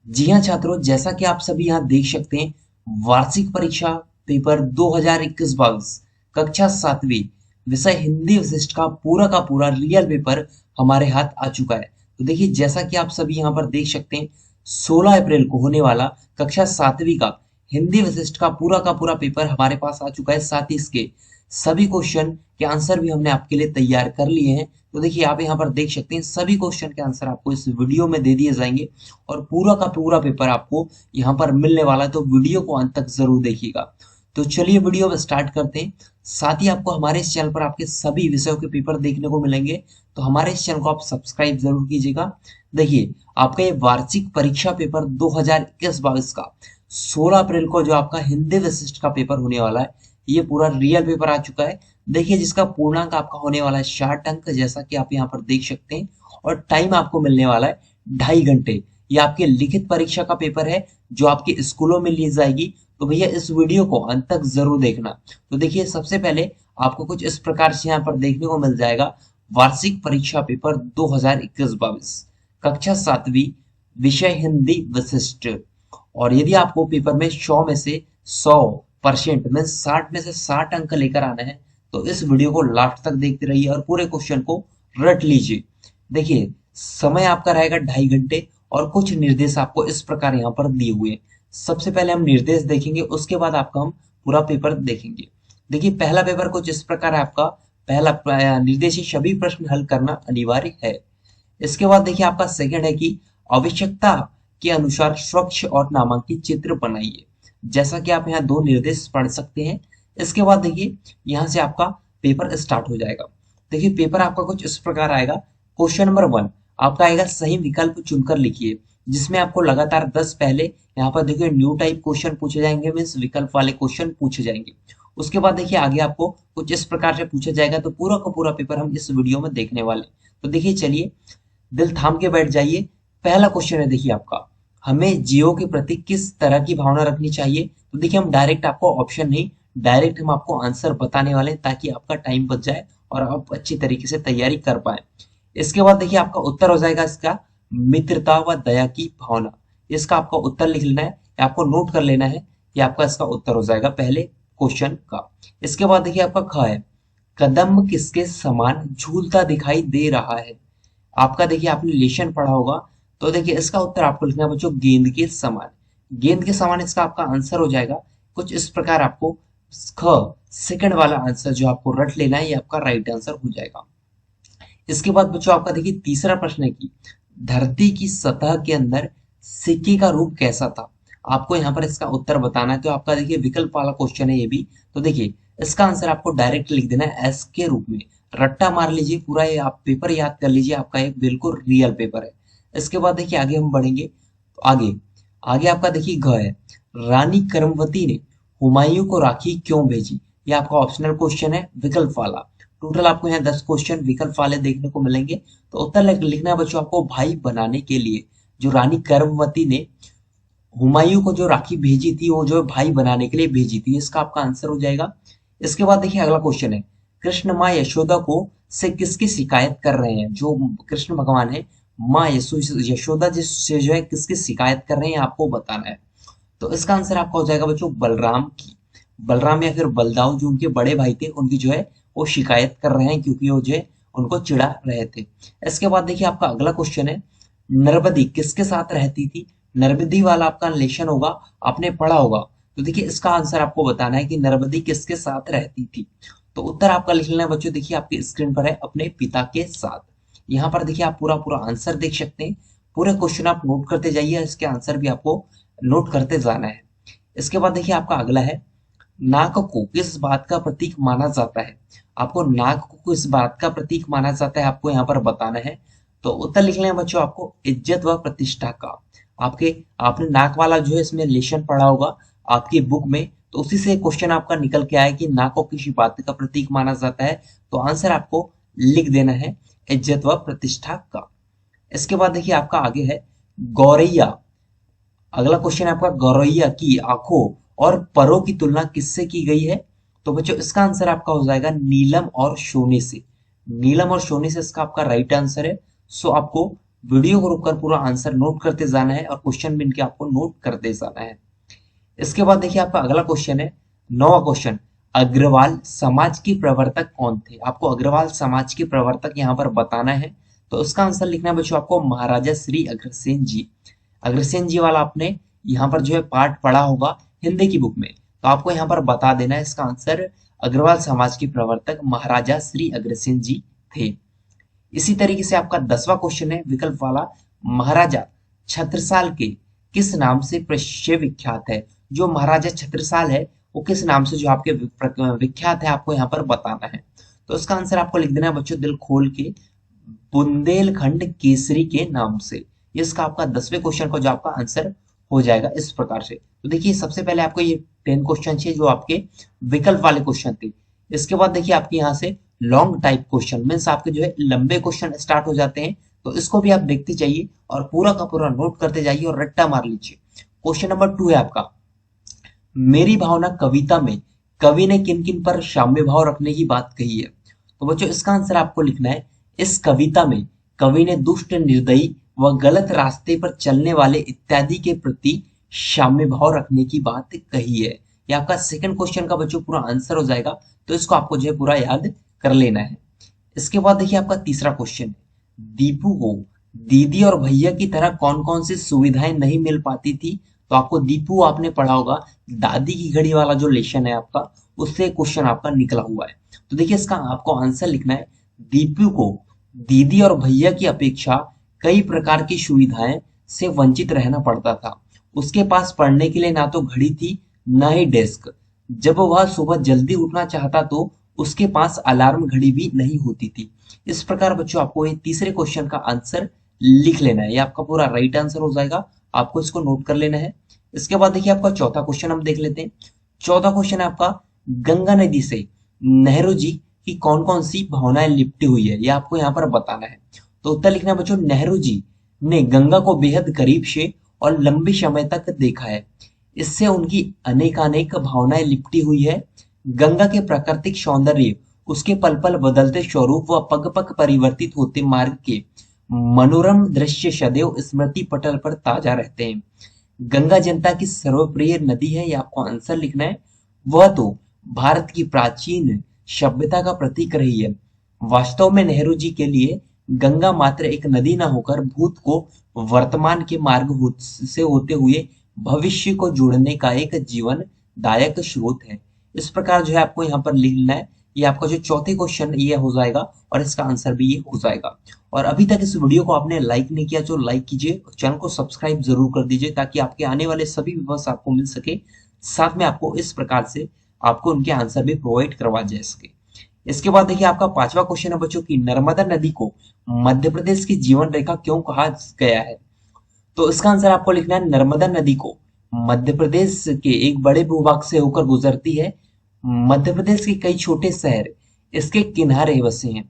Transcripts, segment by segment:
जी हाँ छात्रों, जैसा कि आप सभी यहाँ देख सकते हैं, वार्षिक परीक्षा पेपर 2021-22 कक्षा 7वीं विषय हिंदी विशिष्ट का पूरा रियल पेपर हमारे हाथ आ चुका है। तो देखिए, जैसा कि आप सभी यहाँ पर देख सकते हैं, 16 अप्रैल को होने वाला कक्षा 7वीं का हिंदी विशिष्ट का पूरा पेपर हमारे पास आ चुका है। साथ ही इसके सभी क्वेश्चन के आंसर भी हमने आपके लिए तैयार कर लिए हैं। तो देखिए, आप यहाँ पर देख सकते हैं, सभी क्वेश्चन के आंसर आपको इस वीडियो में दे दिए जाएंगे और पूरा का पूरा पेपर आपको यहाँ पर मिलने वाला है। तो वीडियो को अंत तक जरूर देखिएगा। तो चलिए वीडियो में स्टार्ट करते हैं। साथ ही आपको हमारे इस चैनल पर आपके सभी विषयों के पेपर देखने को मिलेंगे, तो हमारे इस चैनल को आप सब्सक्राइब जरूर कीजिएगा। देखिए, आपका ये वार्षिक परीक्षा पेपर 2021-22 का 16 अप्रैल को जो आपका हिंदी विशिष्ट का पेपर होने वाला है, ये पूरा रियल पेपर आ चुका है। देखिए, जिसका पूर्णांक आपका होने वाला है 60 अंक, जैसा कि आप यहाँ पर देख सकते हैं। और टाइम आपको मिलने वाला है 2.5 घंटे। ये आपके लिखित परीक्षा का पेपर है जो आपके स्कूलों में ली जाएगी। तो भैया, इस वीडियो को अंत तक जरूर देखना। तो देखिए, सबसे पहले आपको कुछ इस प्रकार से यहाँ पर देखने को मिल जाएगा। वार्षिक परीक्षा पेपर 2021-22 कक्षा 7वीं विषय हिंदी विशिष्ट। और यदि आपको पेपर में 100 में से 100% में 60 में से 60 अंक लेकर आना है, तो इस वीडियो को लास्ट तक देखते रहिए और पूरे क्वेश्चन को रट लीजिए। देखिए, समय आपका रहेगा 2.5 घंटे और कुछ निर्देश आपको इस प्रकार यहाँ पर दिए हुए हैं। सबसे पहले हम निर्देश देखेंगे, उसके बाद आपका हम पूरा पेपर देखेंगे। देखिए, पहला पेपर कुछ इस प्रकार है आपका। पहला निर्देश है, सभी प्रश्न हल करना अनिवार्य है। इसके बाद देखिए, आपका सेकंड है कि आवश्यकता के अनुसार स्वच्छ और नामांकित चित्र बनाइए। जैसा कि आप यहाँ दो निर्देश पढ़ सकते हैं। इसके बाद देखिए, यहाँ से आपका पेपर स्टार्ट हो जाएगा। देखिए, पेपर आपका कुछ इस प्रकार आएगा। क्वेश्चन नंबर 1 आपका आएगा, सही विकल्प चुनकर लिखिए। जिसमें आपको लगातार 10 पहले यहाँ पर देखिए न्यू टाइप क्वेश्चन पूछे जाएंगे, मीन्स विकल्प वाले क्वेश्चन पूछे जाएंगे। उसके बाद देखिए, आगे आपको कुछ इस प्रकार से पूछा जाएगा। तो पूरा का पूरा पेपर हम इस वीडियो में देखने वाले हैं। तो देखिए, चलिए दिल थाम के बैठ जाइए। पहला क्वेश्चन है, देखिए आपका, हमें जियो के प्रति किस तरह की भावना रखनी चाहिए। तो देखिए, हम डायरेक्ट आपको ऑप्शन नहीं, डायरेक्ट हम आपको आंसर बताने वाले हैं, ताकि आपका टाइम बच जाए और आप अच्छी तरीके से तैयारी कर पाए। इसके बाद देखिए, आपका उत्तर हो जाएगा इसका, मित्रता व दया की भावना। इसका आपका उत्तर लिख लेना है या आपको नोट कर लेना है। ये आपका इसका उत्तर हो जाएगा पहले क्वेश्चन का। इसके बाद देखिए, आपका ख है, कदम किसके समान झूलता दिखाई दे रहा है। आपका देखिए, आपने लेशन पढ़ा होगा। तो देखिए, इसका उत्तर आपको लिखना है बच्चों, गेंद के समान। गेंद के समान इसका आपका आंसर हो जाएगा। कुछ इस प्रकार आपको ख सेकंड वाला आंसर जो आपको रट लेना है, ये आपका राइट आंसर हो जाएगा। इसके बाद बच्चों, आपका देखिए तीसरा प्रश्न है कि धरती की सतह के अंदर सिक्के का रूप कैसा था। आपको यहाँ पर इसका उत्तर बताना है। तो आपका देखिए विकल्प वाला क्वेश्चन है ये भी। तो देखिए, इसका आंसर आपको डायरेक्ट लिख देना है एस के रूप में। रट्टा मार लीजिए, पूरा ये आप पेपर याद कर लीजिए, आपका एक बिल्कुल रियल पेपर है। इसके बाद देखिए, आगे हम बढ़ेंगे। तो आगे आगे आपका देखिए घ है, रानी करमवती ने हुमायूं को राखी क्यों भेजी। ये आपका ऑप्शनल क्वेश्चन है, विकल्प वाला। टोटल आपको यहाँ 10 क्वेश्चन विकल्प वाले देखने को मिलेंगे। तो उत्तर लिखना है बच्चों आपको, भाई बनाने के लिए। जो रानी कर्मवती ने हुमायूं को जो राखी भेजी थी, वो जो भाई बनाने के लिए भेजी थी। इसका आपका आंसर हो जाएगा। इसके बाद देखिए, अगला क्वेश्चन है, कृष्ण माँ यशोदा को से किसकी शिकायत कर रहे हैं। जो कृष्ण भगवान है, माँ यशोदा जिससे जो है किसकी शिकायत कर रहे हैं, आपको बताना है। तो इसका आंसर आपका हो जाएगा बच्चों, बलराम की। बलराम या फिर बलदाऊ, जो उनके बड़े भाई थे, उनकी जो है वो शिकायत कर रहे हैं, क्योंकि वो जो है उनको चिढ़ा रहे थे। इसके बाद देखिए, आपका अगला क्वेश्चन है, नर्मदी किसके साथ रहती थी। नर्मदी वाला आपका लेशन होगा, आपने पढ़ा होगा। तो देखिए, इसका आंसर आपको बताना है कि नर्मदी किसके साथ रहती थी। तो उत्तर आपका लिख लेना है बच्चों, देखिए आपकी स्क्रीन पर है, अपने पिता के साथ। यहाँ पर देखिए, आप पूरा पूरा आंसर देख सकते हैं। पूरे क्वेश्चन आप नोट करते जाइए, इसके आंसर भी आपको नोट करते जाना है। इसके बाद देखिए, आपका अगला है, नाक को किस बात का प्रतीक माना जाता है। आपको नाक को किस बात का प्रतीक माना जाता है, आपको यहाँ पर बताना है। तो उत्तर लिखना है बच्चों आपको, इज्जत व प्रतिष्ठा का। आपने नाक वाला जो है इसमें लेशन पढ़ा होगा आपकी बुक में। तो उसी से क्वेश्चन आपका निकल के आया कि नाक को किसी बात का प्रतीक माना जाता है। तो आंसर आपको लिख देना है, इज्जत व प्रतिष्ठा का। इसके बाद देखिए, आपका आगे है, गौरैया। अगला क्वेश्चन है आपका, गौरैया की आंखों और परों की तुलना किससे की गई है। तो बच्चों, इसका आंसर आपका हो जाएगा नीलम और सोने से। नीलम और सोने से इसका आपका राइट आंसर है। सो आपको वीडियो को रुककर पूरा आंसर नोट करते जाना है और क्वेश्चन बन के आपको नोट करते जाना है। इसके बाद देखिए आपका अगला क्वेश्चन है, 9वां क्वेश्चन, अग्रवाल समाज के प्रवर्तक कौन थे? आपको अग्रवाल समाज के प्रवर्तक यहाँ पर बताना है। तो उसका आंसर लिखना है बच्चों आपको महाराजा श्री अग्रसेन जी। अग्रसेन जी वाला आपने यहाँ पर जो है पार्ट पढ़ा होगा हिंदी की बुक में, तो आपको यहाँ पर बता देना है इसका आंसर अग्रवाल समाज के प्रवर्तक महाराजा श्री अग्रसेन जी थे। इसी तरीके से आपका 10वां क्वेश्चन है विकल्प वाला, महाराजा छत्रसाल के किस नाम से प्रसिद्ध विख्यात है? जो महाराजा छत्रसाल है वो किस नाम से जो आपके विख्यात है, आपको यहाँ पर बताना है। तो इसका आंसर आपको लिख देना है बच्चों दिल खोल के, बुंदेलखंड केसरी के नाम से। इसका आपका 10वें क्वेश्चन का जो आपका आंसर हो जाएगा इस प्रकार से। तो देखिए सबसे पहले आपको ये 10 क्वेश्चन है जो आपके विकल्प वाले क्वेश्चन थे। इसके बाद देखिए आपके यहाँ से लॉन्ग टाइप क्वेश्चन मीन्स आपके जो है लंबे क्वेश्चन स्टार्ट हो जाते हैं, तो इसको भी आप देखते जाइए और पूरा का पूरा नोट करते जाइए और रट्टा मार लीजिए। क्वेश्चन नंबर 2 है आपका, मेरी भावना कविता में कवि ने किन किन पर साम्य भाव रखने की बात कही है? तो बच्चों इसका आंसर आपको लिखना है, इस कविता में कवि ने दुष्ट, निर्दयी व गलत रास्ते पर चलने वाले इत्यादि के प्रति साम्य भाव रखने की बात कही है। ये आपका सेकंड क्वेश्चन का बच्चों पूरा आंसर हो जाएगा, तो इसको आपको जो है पूरा याद कर लेना है। इसके बाद देखिए आपका तीसरा क्वेश्चन है, दीपू को दीदी और भैया की तरह कौन कौन सी सुविधाएं नहीं मिल पाती थी? तो आपको दीपू आपने पढ़ा होगा, दादी की घड़ी वाला जो लेसन है आपका, उससे क्वेश्चन आपका निकला हुआ है। तो देखिए इसका आपको आंसर लिखना है, दीपू को दीदी और भैया की अपेक्षा कई प्रकार की सुविधाएं से वंचित रहना पड़ता था। उसके पास पढ़ने के लिए ना तो घड़ी थी ना ही डेस्क। जब वह सुबह जल्दी उठना चाहता तो उसके पास अलार्म घड़ी भी नहीं होती थी। इस प्रकार बच्चों आपको ये तीसरे क्वेश्चन का आंसर लिख लेना है, ये आपका पूरा राइट आंसर हो जाएगा, आपको इसको नोट कर लेना है। इसके बाद देखिए आपका चौथा क्वेश्चन हम देख लेते हैं। चौथा क्वेश्चन है आपका, गंगा नदी से नेहरू जी की कौन कौन सी भावनाएं लिपटी हुई है, ये आपको यहाँ पर बताना है। तो उत्तर लिखना है बच्चों, नेहरू जी ने गंगा को बेहद करीब से और लंबे समय तक देखा है। इससे उनकी अनेकानेक भावनाएं लिपटी हुई है। गंगा के प्राकृतिक सौंदर्य, उसके पल पल बदलते स्वरूप व पग पग परिवर्तित होते मार्ग के मनोरम दृश्य सदैव स्मृति पटल पर ताजा रहते हैं। गंगा जनता की सर्वप्रिय नदी है, ये आपको आंसर लिखना है। वह तो भारत की प्राचीन सभ्यता का प्रतीक रही है। वास्तव में नेहरू जी के लिए गंगा मात्र एक नदी न होकर भूत को वर्तमान के मार्ग से होते हुए भविष्य को जोड़ने का एक जीवन दायक स्रोत है। इस प्रकार जो है आपको यहाँ पर लिखना है। ये आपका जो चौथे क्वेश्चन ये हो जाएगा और इसका आंसर भी ये हो जाएगा। और अभी तक इस वीडियो को आपने लाइक नहीं किया तो लाइक कीजिए, चैनल को सब्सक्राइब जरूर कर दीजिए ताकि आपके आने वाले सभी वीडियोस आपको मिल सके। साथ में आपको इस प्रकार से आपको उनके आंसर भी प्रोवाइड करवा जा सके। इसके बाद देखिए आपका पांचवा क्वेश्चन है बच्चों की, नर्मदा नदी को मध्य प्रदेश की जीवन रेखा क्यों कहा गया है? तो इसका आंसर आपको लिखना है, नर्मदा नदी को मध्य प्रदेश के एक बड़े भूभाग से होकर गुजरती है। मध्य प्रदेश के कई छोटे शहर इसके किनारे बसे हैं।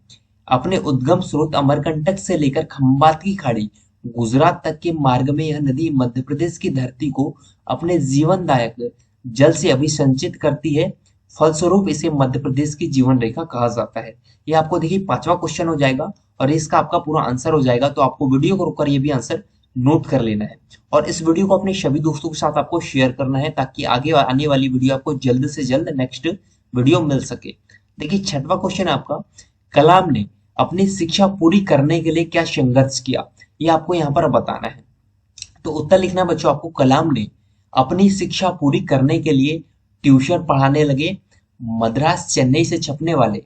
अपने उद्गम स्रोत अमरकंटक से लेकर खंबात की खाड़ी गुजरात तक के मार्ग में यह नदी मध्य प्रदेश की धरती को अपने जीवनदायक जल से अभिसंचित करती है। फलस्वरूप इसे मध्य प्रदेश की जीवन रेखा कहा जाता है। ये आपको देखिए पांचवा क्वेश्चन हो जाएगा और इसका आपका पूरा आंसर हो जाएगा। तो आपको वीडियो को रोककर ये भी आंसर नोट कर लेना है और इस वीडियो को अपने सभी दोस्तों के साथ आपको शेयर करना है ताकि आगे आने वाली वीडियो आपको जल्द से जल्द नेक्स्ट वीडियो मिल सके। देखिए छठवां क्वेश्चन आपका, कलाम ने अपनी शिक्षा पूरी करने के लिए क्या संघर्ष किया, ये आपको यहाँ पर बताना है। तो उत्तर लिखना है बच्चों आपको, कलाम ने अपनी शिक्षा पूरी करने के लिए ट्यूशन पढ़ाने लगे। मद्रास चेन्नई से छपने वाले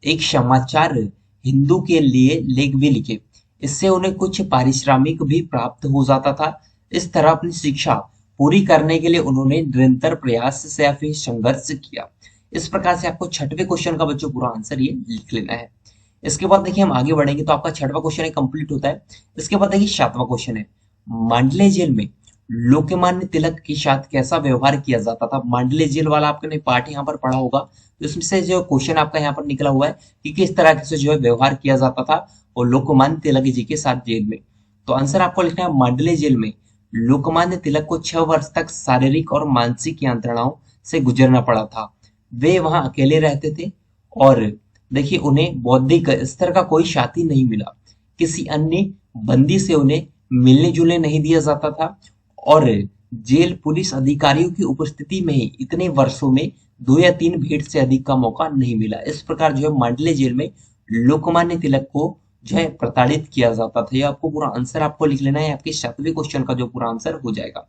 एक समाचार हिंदू के लिए लेख भी लिखे। इससे उन्हें कुछ पारिश्रमिक भी प्राप्त हो जाता था। इस तरह अपनी शिक्षा पूरी करने के लिए उन्होंने निरंतर प्रयास से या फिर संघर्ष किया। इस प्रकार से आपको छठवें क्वेश्चन का बच्चों पूरा आंसर ये लिख लेना है। इसके बाद देखिए हम आगे बढ़ेंगे तो आपका छठवां क्वेश्चन कंप्लीट होता है। इसके बाद देखिए सातवां क्वेश्चन है, मांडले जेल में लोकमान्य तिलक के साथ कैसा व्यवहार किया जाता था? मांडले जेल वाला आपने पार्ट यहाँ पर पढ़ा होगा, तो इसमें से जो क्वेश्चन आपका यहाँ पर निकला हुआ है कि किस तरह से जो है व्यवहार किया जाता था और लोकमान्य तिलक जी के साथ जेल में। तो आंसर आपको लिखना है, मांडले जेल में लोकमान्य तिलक को 6 वर्ष तक शारीरिक और मानसिक यंत्रणाओं से गुजरना पड़ा था। वे वहां अकेले रहते थे और देखिए उन्हें बौद्धिक स्तर का कोई साथी नहीं मिला। किसी अन्य बंदी से उन्हें मिलने जुलने नहीं दिया जाता था और जेल पुलिस अधिकारियों की उपस्थिति में ही इतने वर्षों में 2 या 3 भेंट से अधिक का मौका नहीं मिला। इस प्रकार जो है मांडले जेल में लोकमान्य तिलक को जो है प्रताड़ित किया जाता था। ये आपको पूरा आंसर आपको लिख लेना है, आपके 7वें क्वेश्चन का जो पूरा आंसर हो जाएगा।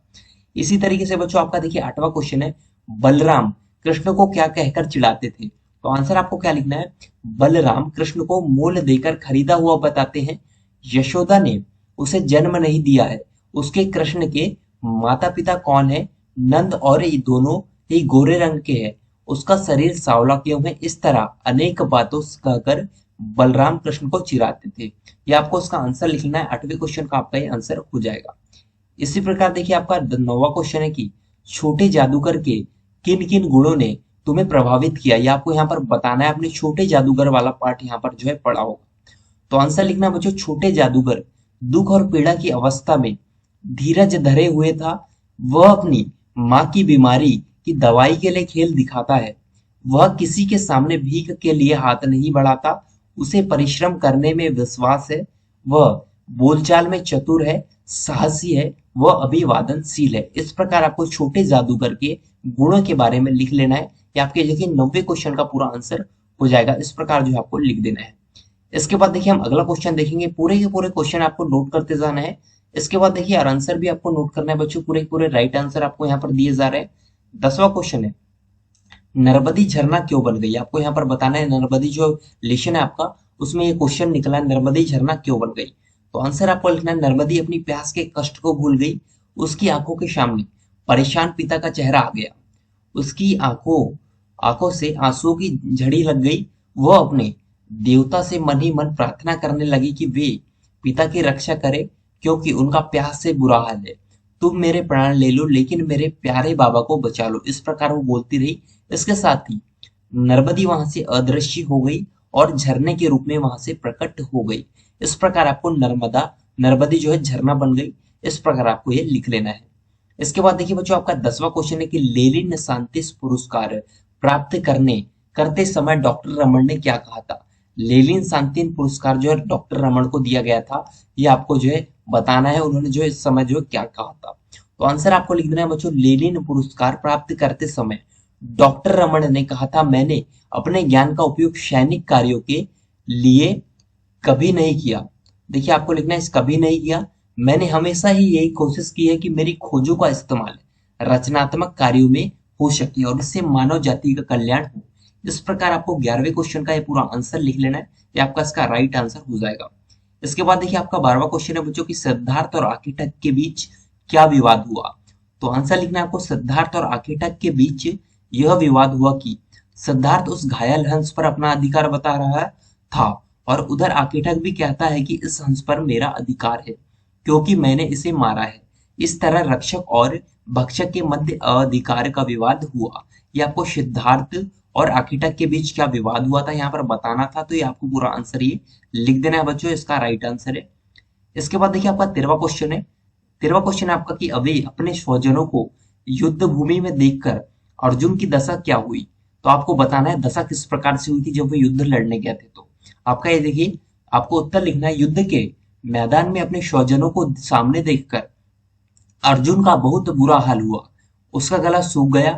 इसी तरीके से बच्चों आपका देखिए 8वां क्वेश्चन है, बलराम कृष्ण को क्या कहकर चिढ़ाते थे? तो आंसर आपको क्या लिखना है, बलराम कृष्ण को मोल देकर खरीदा हुआ बताते हैं। यशोदा ने उसे जन्म नहीं दिया है। उसके कृष्ण के माता पिता कौन है? नंद और ये दोनों ही गोरे रंग के हैं। उसका शरीर सांवला क्यों है? इस तरह अनेक बातों कहकर बलराम कृष्ण को चिढ़ाते थे। ये आपको उसका आंसर लिखना है, 8वें क्वेश्चन का आपका ये आंसर हो जाएगा। इसी प्रकार देखिए आपका 9वां क्वेश्चन है कि छोटे जादूगर के किन किन गुणों ने तुम्हें प्रभावित किया? ये आपको यहाँ पर बताना है, आपने छोटे जादूगर वाला पार्ट यहाँ पर जो है पढ़ा होगा। तो आंसर लिखना बच्चों, छोटे जादूगर दुख और पीड़ा की अवस्था में धीरज धरे हुए था। वह अपनी माँ की बीमारी की दवाई के लिए खेल दिखाता है। वह किसी के सामने भीख के लिए हाथ नहीं बढ़ाता। उसे परिश्रम करने में विश्वास है। वह बोलचाल में चतुर है, साहसी है, वह अभिवादनशील है। इस प्रकार आपको छोटे जादूगर के गुणों के बारे में लिख लेना है। ये आपके देखिए 90 क्वेश्चन का पूरा आंसर हो जाएगा। इस प्रकार जो आपको लिख देना है। इसके बाद देखिए हम अगला क्वेश्चन देखेंगे। पूरे के पूरे क्वेश्चन आपको नोट करते जाना है। इसके बाद देखिए और आंसर भी आपको नोट करना है बच्चों। पूरे के पूरे राइट आंसर आपको यहाँ पर दिए जा रहे हैं। 10वां क्वेश्चन है, नर्मदी झरना क्यों बन गई? आपको यहाँ पर बताना है, नर्मदी जो लेशन है आपका उसमें ये क्वेश्चन निकला है, नर्मदी झरना क्यों बन गई? तो आंसर आपको लिखना है, नर्मदी अपनी प्यास के कष्ट को भूल गई। उसकी आंखों के सामने परेशान पिता का चेहरा आ गया। उसकी आंखों आंखों से आंसुओं की झड़ी लग गई। वह अपने देवता से मन ही मन प्रार्थना करने लगी कि वे पिता की रक्षा करे, क्योंकि उनका प्यास से बुरा हाल है। तुम मेरे प्राण ले लो, लेकिन मेरे प्यारे बाबा को बचा लो। इस प्रकार वो बोलती रही। इसके साथ ही नर्मदी वहां से अदृश्य हो गई और झरने के रूप में वहां से प्रकट हो गई। इस प्रकार आपको नर्मदी जो है झरना बन गई। इस प्रकार आपको ये लिख लेना है। इसके बाद देखिए बच्चों आपका 10वां क्वेश्चन है कि लेनिन शांति पुरस्कार प्राप्त करते समय डॉक्टर रमन ने क्या कहा था? लेनिन शांति पुरस्कार जो है डॉक्टर रमन को दिया गया था। ये आपको जो है बताना है, उन्होंने जो इस समय जो क्या कहा था। तो आंसर आपको लिख देना है बच्चों, लेनिन पुरस्कार प्राप्त करते समय डॉक्टर रमन ने कहा था, मैंने अपने ज्ञान का उपयोग सैनिक कार्यों के लिए कभी नहीं किया। देखिए आपको लिखना है, कभी नहीं किया। मैंने हमेशा ही यही कोशिश की है कि मेरी खोजों का इस्तेमाल रचनात्मक कार्यों में हो सके और इससे मानव जाति का कल्याण हो। इस प्रकार आपको 11वें क्वेश्चन का ये पूरा आंसर लिख लेना है। ये आपका इसका राइट आंसर हो जाएगा। इसके बाद देखिए आपका 12वां क्वेश्चन है बच्चों की सिद्धार्थ और आर्किटेक्ट के बीच क्या विवाद हुआ? तो आंसर लिखना है आपको, सिद्धार्थ और आर्किटेक्ट के बीच यह विवाद हुआ कि सिद्धार्थ उस घायल हंस पर अपना अधिकार बता रहा था और उधर आर्किटेक्ट भी कहता है कि इस हंस पर मेरा अधिकार है क्योंकि मैंने इसे मारा है। इस तरह रक्षक और भक्षक के मध्य अधिकार का विवाद हुआ। ये आपको सिद्धार्थ और आर्किटेक्ट के बीच क्या विवाद हुआ था यहाँ पर बताना था। तो ये आपको पूरा आंसर ये लिख देना है बच्चों, इसका राइट आंसर है। इसके बाद देखिए आपका 13वां क्वेश्चन है। 13वां क्वेश्चन है आपका कि अभी अपने स्वजनों को युद्ध भूमि में देखकर अर्जुन की दशा क्या हुई? तो आपको बताना है दशा किस प्रकार से हुई थी जब वो युद्ध लड़ने गए थे। तो आपका ये देखिए आपको उत्तर लिखना है, युद्ध के मैदान में अपने स्वजनों को सामने देखकर अर्जुन का बहुत बुरा हाल हुआ। उसका गला सूख गया,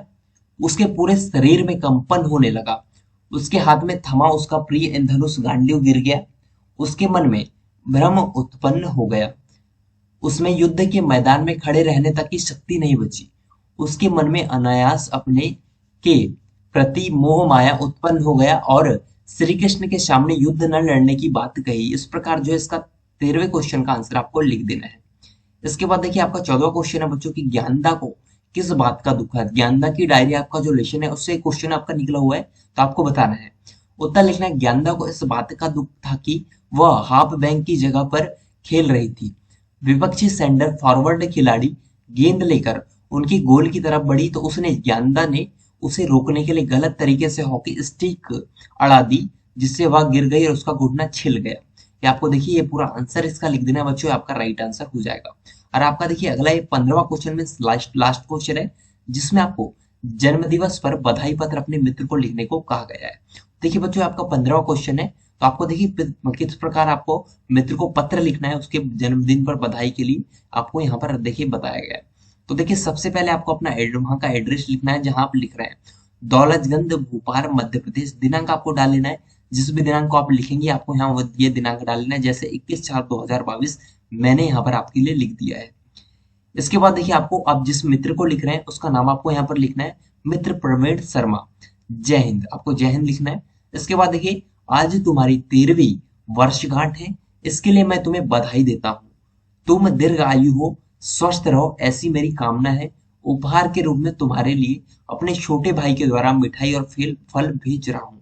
उसके पूरे शरीर में कंपन होने लगा। उसके हाथ में थमा उसका प्रिय धनुष गांडीव गिर गया। उसके मन में भ्रम उत्पन्न हो गया। उसमें युद्ध के मैदान में खड़े रहने तक की शक्ति नहीं बची। उसके मन में अनायास अपने के प्रति मोह माया उत्पन्न हो गया और श्री कृष्ण के सामने युद्ध न लड़ने की बात कही। इस प्रकार जो है इसका 13वें क्वेश्चन का आंसर आपको लिख देना है। इसके बाद देखिए आपका 14वां क्वेश्चन है बच्चों की ज्ञानदा को किस बात का दुख है? ज्ञानदा की डायरी आपका जो लेशन है उससे क्वेश्चन आपका निकला हुआ है, तो आपको बताना है। उत्तर लिखना है, ज्ञानदा को इस बात का दुख था कि वह हाफ बैंक की जगह पर खेल रही थी। विपक्षी सेंटर फॉरवर्ड खिलाड़ी गेंद लेकर उनकी गोल की तरफ बढ़ी तो ज्ञानदा ने उसे रोकने के लिए गलत तरीके से हॉकी स्टिक अड़ा दी, जिससे वह गिर गई और उसका घुटना छिल गया। ये आपको देखिए ये पूरा आंसर इसका लिख देना बच्चों, आपका राइट आंसर हो जाएगा। और आपका देखिए अगला ये 15वां क्वेश्चन में लास्ट क्वेश्चन है, जिसमें आपको जन्म दिवस पर बधाई पत्र अपने मित्र को लिखने को कहा गया है। देखिए बच्चों आपका 15वां क्वेश्चन है, तो आपको देखिए किस प्रकार आपको मित्र को पत्र लिखना है उसके जन्मदिन पर बधाई के लिए, आपको यहाँ पर देखिए बताया गया है। तो देखिए सबसे पहले आपको अपना वहाँ का एड्रेस लिखना है जहां आप लिख रहे हैं। दौलतगंज भोपाल मध्य प्रदेश। दिनांक आपको डाल लेना है, जिस भी दिनांक को आप लिखेंगे आपको यहाँ ये दिनांक डाल लेना है, जैसे 21/4/2022 मैंने यहाँ पर आपके लिए लिख दिया है। इसके बाद देखिए आपको आप जिस मित्र को लिख रहे हैं उसका नाम आपको यहाँ पर लिखना है, मित्र प्रवीण शर्मा। जय हिंद, आपको जय हिंद लिखना है। इसके बाद देखिए आज तुम्हारी 13वीं वर्षगांठ है, इसके लिए मैं तुम्हें बधाई देता हूँ। तुम दीर्घ आयु हो, स्वस्थ रहो, ऐसी मेरी कामना है। उपहार के रूप में तुम्हारे लिए अपने छोटे भाई के द्वारा मिठाई और फल भेज रहा हूँ,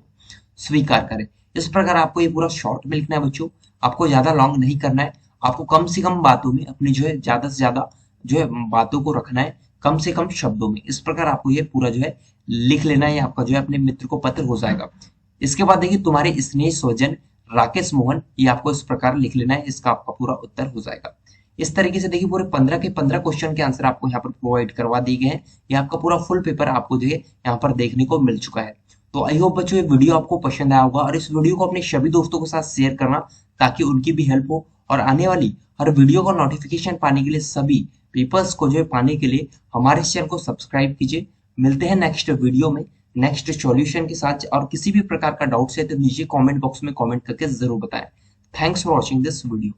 स्वीकार करें। इस प्रकार आपको ये पूरा शॉर्ट में लिखना है बच्चों, आपको ज्यादा लॉन्ग नहीं करना है। आपको कम से कम बातों में अपनी जो है ज्यादा से ज्यादा जो है बातों को रखना है, कम से कम शब्दों में। इस प्रकार आपको ये पूरा जो है लिख लेना है, आपका जो है अपने मित्र को पत्र हो जाएगा। इसके बाद देखिए तुम्हारे स्नेह स्वजन राकेश मोहन, ये आपको इस प्रकार लिख लेना है, इसका आपका पूरा उत्तर हो जाएगा। इस तरीके से देखिए पूरे 15 के 15 क्वेश्चन के आंसर आपको यहाँ पर प्रोवाइड करवा दिए गए हैं। ये आपका पूरा फुल पेपर आपको जो है यहाँ पर देखने को मिल चुका है। तो आई होप बच्चों ये वीडियो आपको पसंद आया होगा, और इस वीडियो को अपने सभी दोस्तों के साथ शेयर करना ताकि उनकी भी हेल्प हो, और आने वाली हर वीडियो का नोटिफिकेशन पाने के लिए सभी पेपर्स को जो है पाने के लिए हमारे चैनल को सब्सक्राइब कीजिए। मिलते हैं नेक्स्ट वीडियो में नेक्स्ट सॉल्यूशन के साथ, और किसी भी प्रकार का डाउट्स है तो नीचे कमेंट बॉक्स में कमेंट करके जरूर बताएं। Thanks for watching this video.